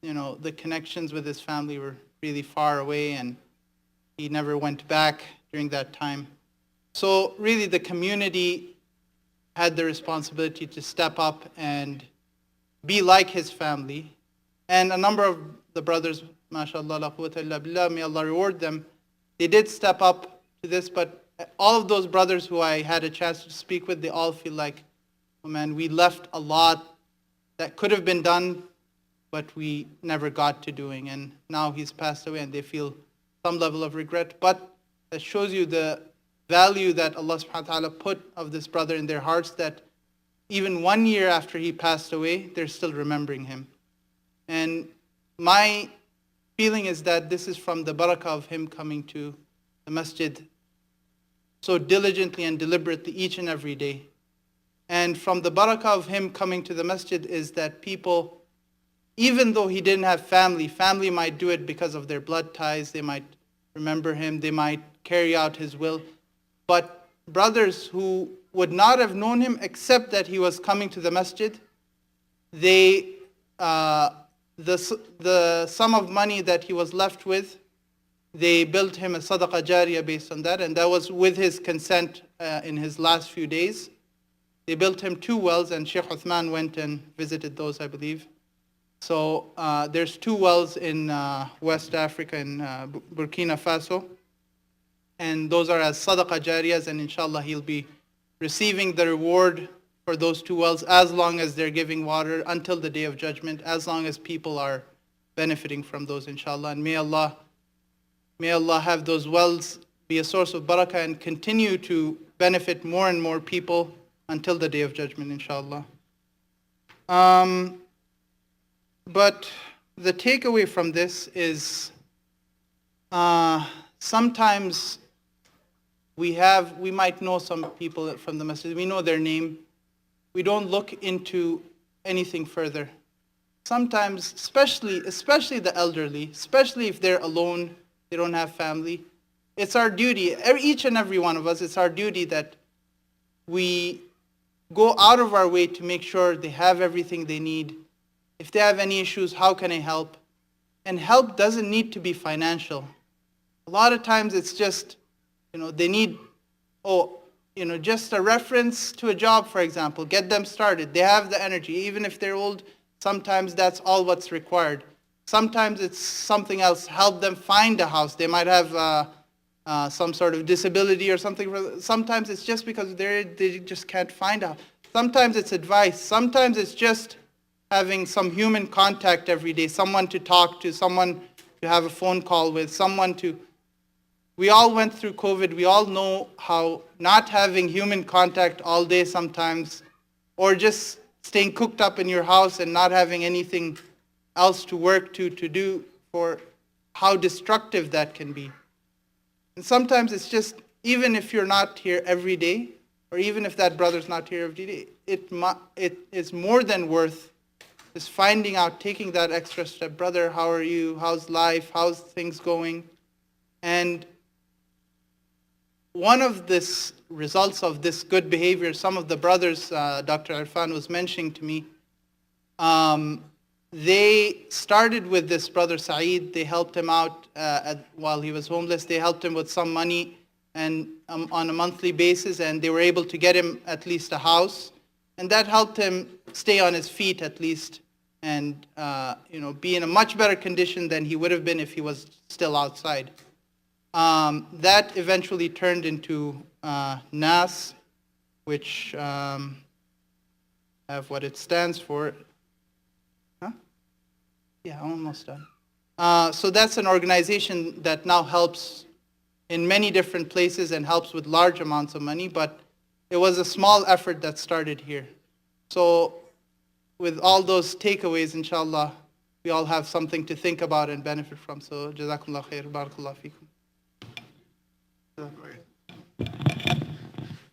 the connections with his family were really far away, and he never went back during that time. So really the community had the responsibility to step up and be like his family. And a number of the brothers, mashallah, la quwwata illa billah, may Allah reward them, they did step up to this, but all of those brothers who I had a chance to speak with, they all feel like, oh man, we left a lot that could have been done, but we never got to doing. And now he's passed away and they feel some level of regret. But that shows you the value that Allah subhanahu wa ta'ala put of this brother in their hearts, that even 1 year after he passed away, they're still remembering him. And my feeling is that this is from the barakah of him coming to the masjid so diligently and deliberately each and every day. And from the barakah of him coming to the masjid is that people, even though he didn't have family might do it because of their blood ties, they might remember him, they might carry out his will. But brothers who would not have known him except that he was coming to the masjid, they, the sum of money that he was left with, they built him a sadaqah jariyah based on that, and that was with his consent in his last few days. They built him 2 wells, and Sheikh Uthman went and visited those, I believe. So there's 2 wells in West Africa, in Burkina Faso. And those are as sadaqah jariyahs, and inshallah he'll be receiving the reward for those 2 wells as long as they're giving water until the Day of Judgment, as long as people are benefiting from those, inshallah. And may Allah have those wells be a source of barakah and continue to benefit more and more people until the Day of Judgment, inshallah. But the takeaway from this is sometimes we might know some people from the masjid, we know their name, we don't look into anything further. Sometimes, especially the elderly, especially if they're alone, they don't have family, it's our duty, each and every one of us, it's our duty that we go out of our way to make sure they have everything they need. If they have any issues, how can I help? And help doesn't need to be financial. A lot of times it's just, they need, just a reference to a job, for example. Get them started. They have the energy. Even if they're old, sometimes that's all what's required. Sometimes it's something else. Help them find a house. They might have some sort of disability or something. Sometimes it's just because they just can't find a house. Sometimes it's advice. Sometimes it's just having some human contact every day, someone to talk to, someone to have a phone call with, we all went through COVID, we all know how not having human contact all day sometimes, or just staying cooped up in your house and not having anything else to work to do, for how destructive that can be. And sometimes it's just, even if you're not here every day, or even if that brother's not here every day, it is more than worth just finding out, taking that extra step. Brother, how are you? How's life? How's things going? And one of the results of this good behavior, some of the brothers Dr. Irfan was mentioning to me, they started with this brother Saeed. They helped him out while he was homeless. They helped him with some money and on a monthly basis, and they were able to get him at least a house. And that helped him stay on his feet at least, and be in a much better condition than he would have been if he was still outside. That eventually turned into NAS, which have what it stands for. Yeah, almost done. So that's an organization that now helps in many different places and helps with large amounts of money, but it was a small effort that started here. So with all those takeaways, inshallah, we all have something to think about and benefit from. So jazakumullah khair, barakallah feekum.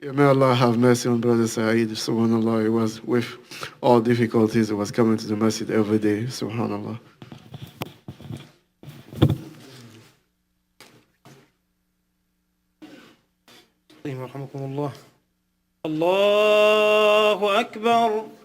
Yeah, may Allah have mercy on Brother Saeed. Subhanallah, it was with all difficulties, it was coming to the masjid every day. Subhanallah. رحمكم الله. الله أكبر.